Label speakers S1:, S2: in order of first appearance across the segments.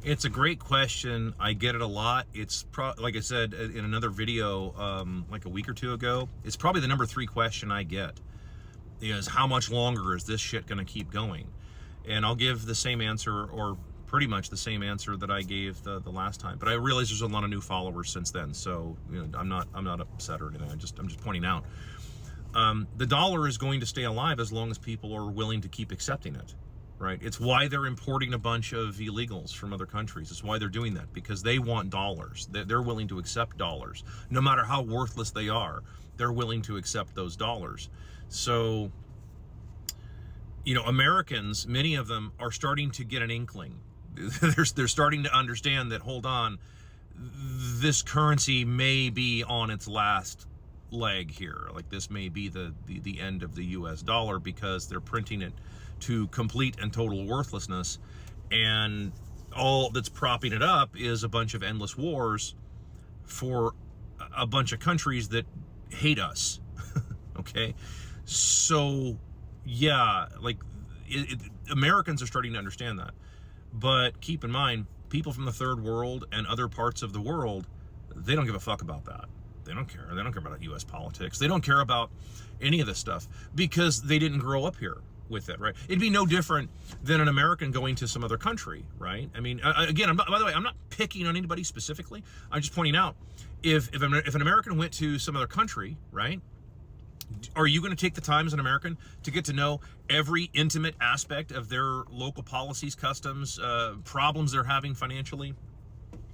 S1: It's a great question. I get it a lot. It's like I said in another video, like a week or two ago. It's probably the number 3 question I get is how much longer is this shit going to keep going? And I'll give the same answer, or pretty much the same answer that I gave the last time. But I realize there's a lot of new followers since then, so I'm not upset or anything. I'm just pointing out the dollar is going to stay alive as long as people are willing to keep accepting it. Right? It's why they're importing a bunch of illegals from other countries. It's why they're doing that, because they want dollars. They're willing to accept dollars. No matter how worthless they are, they're willing to accept those dollars. So, Americans, many of them are starting to get an inkling. They're starting to understand that, hold on, this currency may be on its last leg here. Like, this may be the end of the US dollar, because they're printing it to complete and total worthlessness, and all that's propping it up is a bunch of endless wars for a bunch of countries that hate us. Okay, so yeah, like Americans are starting to understand that, but keep in mind, people from the third world and other parts of the world, they don't give a fuck about that. They don't care. They don't care about US politics. They don't care about any of this stuff, because they didn't grow up here with it, right? It'd be no different than an American going to some other country, right? I mean, again, by the way, I'm not picking on anybody specifically. I'm just pointing out, if an American went to some other country, right? Are you going to take the time as an American to get to know every intimate aspect of their local policies, customs, problems they're having financially?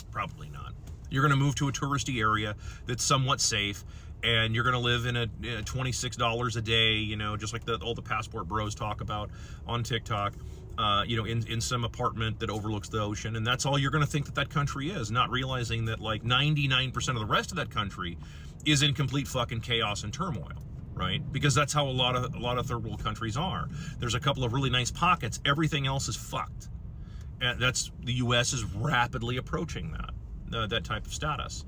S1: Probably not. You're going to move to a touristy area that's somewhat safe, and you're going to live in a $26 a day, just like all the passport bros talk about on TikTok, in some apartment that overlooks the ocean. And that's all you're going to think that country is, not realizing that like 99% of the rest of that country is in complete fucking chaos and turmoil, right? Because that's how a lot of third world countries are. There's a couple of really nice pockets. Everything else is fucked. And the U.S. is rapidly approaching that type of status.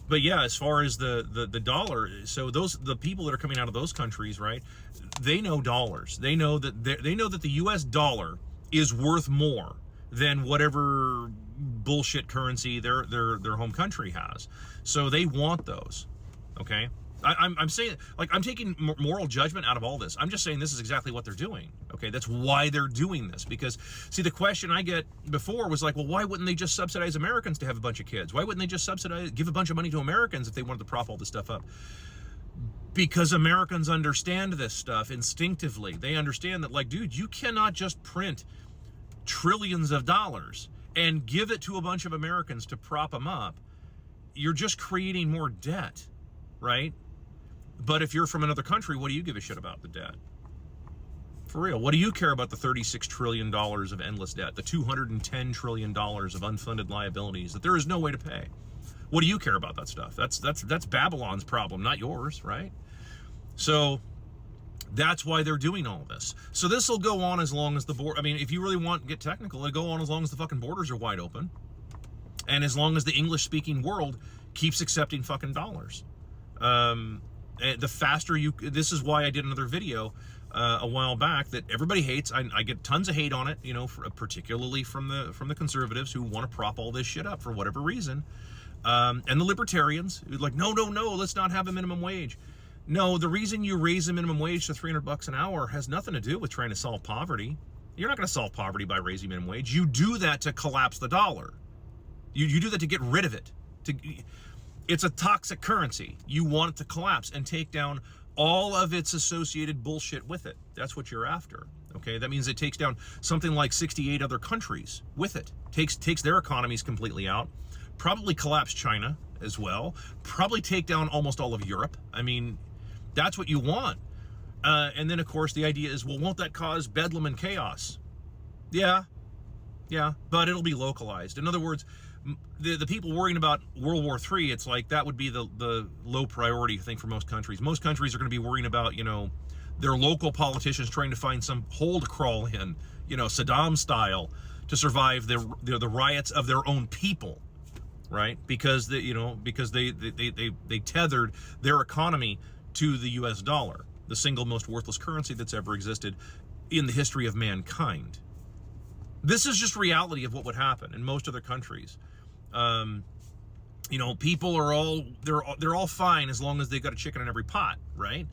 S1: But yeah, as far as the dollar, so the people that are coming out of those countries, right? They know dollars. They know that the U.S. dollar is worth more than whatever bullshit currency their home country has. So they want those. Okay. I'm saying, like, I'm taking moral judgment out of all this. I'm just saying this is exactly what they're doing. Okay, that's why they're doing this. Because, see, the question I get before was like, well, why wouldn't they just subsidize Americans to have a bunch of kids? Why wouldn't they just give a bunch of money to Americans if they wanted to prop all this stuff up? Because Americans understand this stuff instinctively. They understand that, like, dude, you cannot just print trillions of dollars and give it to a bunch of Americans to prop them up. You're just creating more debt, right? But if you're from another country, what do you give a shit about the debt? For real, what do you care about the $36 trillion of endless debt, the $210 trillion of unfunded liabilities that there is no way to pay? What do you care about that stuff? That's Babylon's problem, not yours, right? So that's why they're doing all this. So this will go on as long as the border. I mean, if you really want to get technical, it'll go on as long as the fucking borders are wide open, and as long as the English-speaking world keeps accepting fucking dollars. The faster this is why I did another video a while back that everybody hates. I get tons of hate on it, particularly from the conservatives who want to prop all this shit up for whatever reason, and the libertarians who are like, no, let's not have a minimum wage. No, the reason you raise the minimum wage to $300 an hour has nothing to do with trying to solve poverty. You're not going to solve poverty by raising minimum wage. You do that to collapse the dollar. You do that to get rid of it. It's a toxic currency. You want it to collapse and take down all of its associated bullshit with it. That's what you're after. Okay, that means it takes down something like 68 other countries with it. Takes their economies completely out. Probably collapse China as well. Probably take down almost all of Europe. I mean, that's what you want. And then, of course, the idea is, well, won't that cause bedlam and chaos? Yeah, but it'll be localized. In other words, the people worrying about World War III, it's like that would be the low priority thing for most countries. Most countries are going to be worrying about, their local politicians trying to find some hole to crawl in, Saddam style, to survive the riots of their own people, right? Because they tethered their economy to the US dollar, the single most worthless currency that's ever existed in the history of mankind. This is just reality of what would happen in most other countries. You know, people are they're all fine as long as they got a chicken in every pot, right?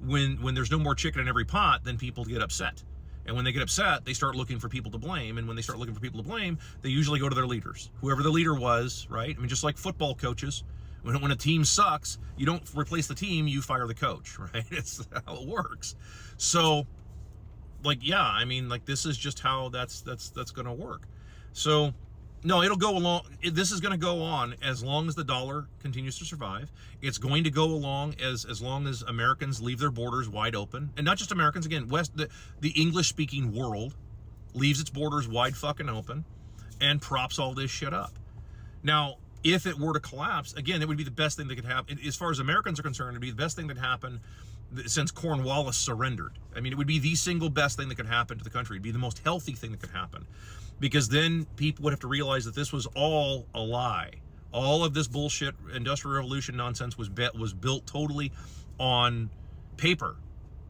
S1: When there's no more chicken in every pot, then people get upset. And when they get upset, they start looking for people to blame. And when they start looking for people to blame, they usually go to their leaders, whoever the leader was, right? I mean, just like football coaches, when a team sucks, you don't replace the team, you fire the coach, right? It's how it works. So, like, yeah, I mean, like, this is just how that's going to work. So, no, it'll go along. This is going to go on as long as the dollar continues to survive. It's going to go along as long as Americans leave their borders wide open, and not just Americans. Again, the English-speaking world leaves its borders wide fucking open, and props all this shit up. Now, if it were to collapse, again, it would be the best thing that could happen. As far as Americans are concerned, it'd be the best thing that happened since Cornwallis surrendered. I mean, it would be the single best thing that could happen to the country. It'd be the most healthy thing that could happen. Because then people would have to realize that this was all a lie. All of this bullshit Industrial Revolution nonsense was built totally on paper.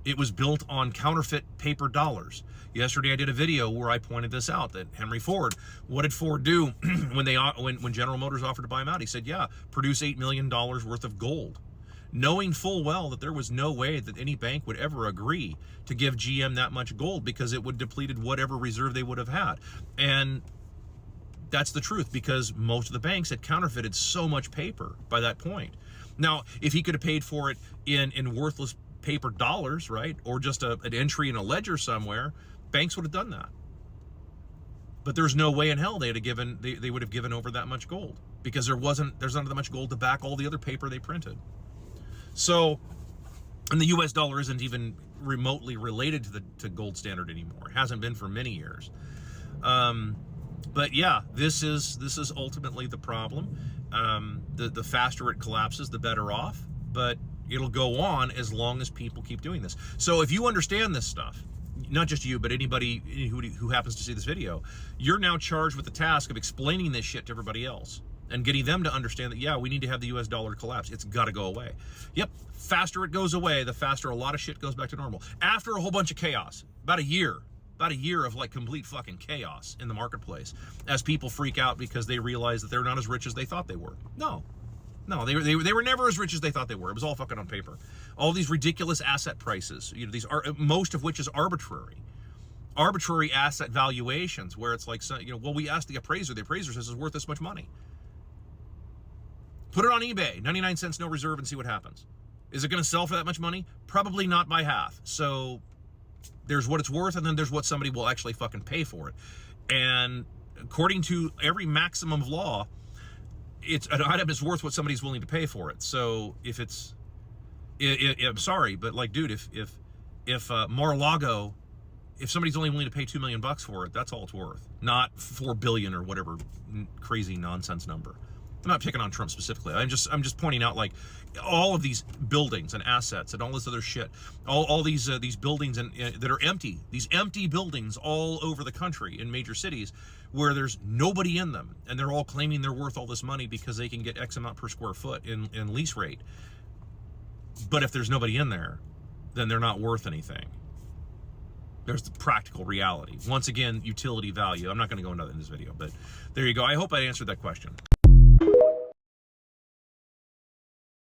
S1: It was built on counterfeit paper dollars. Yesterday I did a video where I pointed this out, that Henry Ford, what did Ford do when General Motors offered to buy him out? He said, yeah, produce $8 million worth of gold, knowing full well that there was no way that any bank would ever agree to give GM that much gold, because it would depleted whatever reserve they would have had. And that's the truth, because most of the banks had counterfeited so much paper by that point. Now, if he could have paid for it in worthless paper dollars, right, or just an entry in a ledger somewhere, banks would have done that. But there's no way in hell they would have given over that much gold, because there's not that much gold to back all the other paper they printed. So, and the U.S. dollar isn't even remotely related to gold standard anymore. It hasn't been for many years. But yeah, this is ultimately the problem. The faster it collapses, the better off. But it'll go on as long as people keep doing this. So if you understand this stuff, not just you, but anybody who happens to see this video, you're now charged with the task of explaining this shit to everybody else, and getting them to understand that, yeah, we need to have the US dollar collapse. It's got to go away. Yep, faster it goes away, the faster a lot of shit goes back to normal. After a whole bunch of chaos, about a year of like complete fucking chaos in the marketplace, as people freak out because they realize that they're not as rich as they thought they were. No, they were never as rich as they thought they were. It was all fucking on paper. All these ridiculous asset prices, you know, these are, most of which is arbitrary asset valuations, where it's like, you know, well, we asked the appraiser says it's worth this much money. Put it on eBay, 99 cents, no reserve, and see what happens. Is it going to sell for that much money? Probably not by half. So there's what it's worth, and then there's what somebody will actually fucking pay for it. And according to every maximum of law, an item is worth what somebody's willing to pay for it. So if I'm sorry, but like, dude, if Mar-a-Lago, if somebody's only willing to pay $2 million for it, that's all it's worth, not 4 billion or whatever crazy nonsense number. I'm not picking on Trump specifically. I'm just pointing out, like, all of these buildings and assets and all this other shit, all these buildings that are empty, these empty buildings all over the country in major cities where there's nobody in them, and they're all claiming they're worth all this money because they can get X amount per square foot in lease rate. But if there's nobody in there, then they're not worth anything. There's the practical reality. Once again, utility value. I'm not going to go into that in this video, but there you go. I hope I answered that question.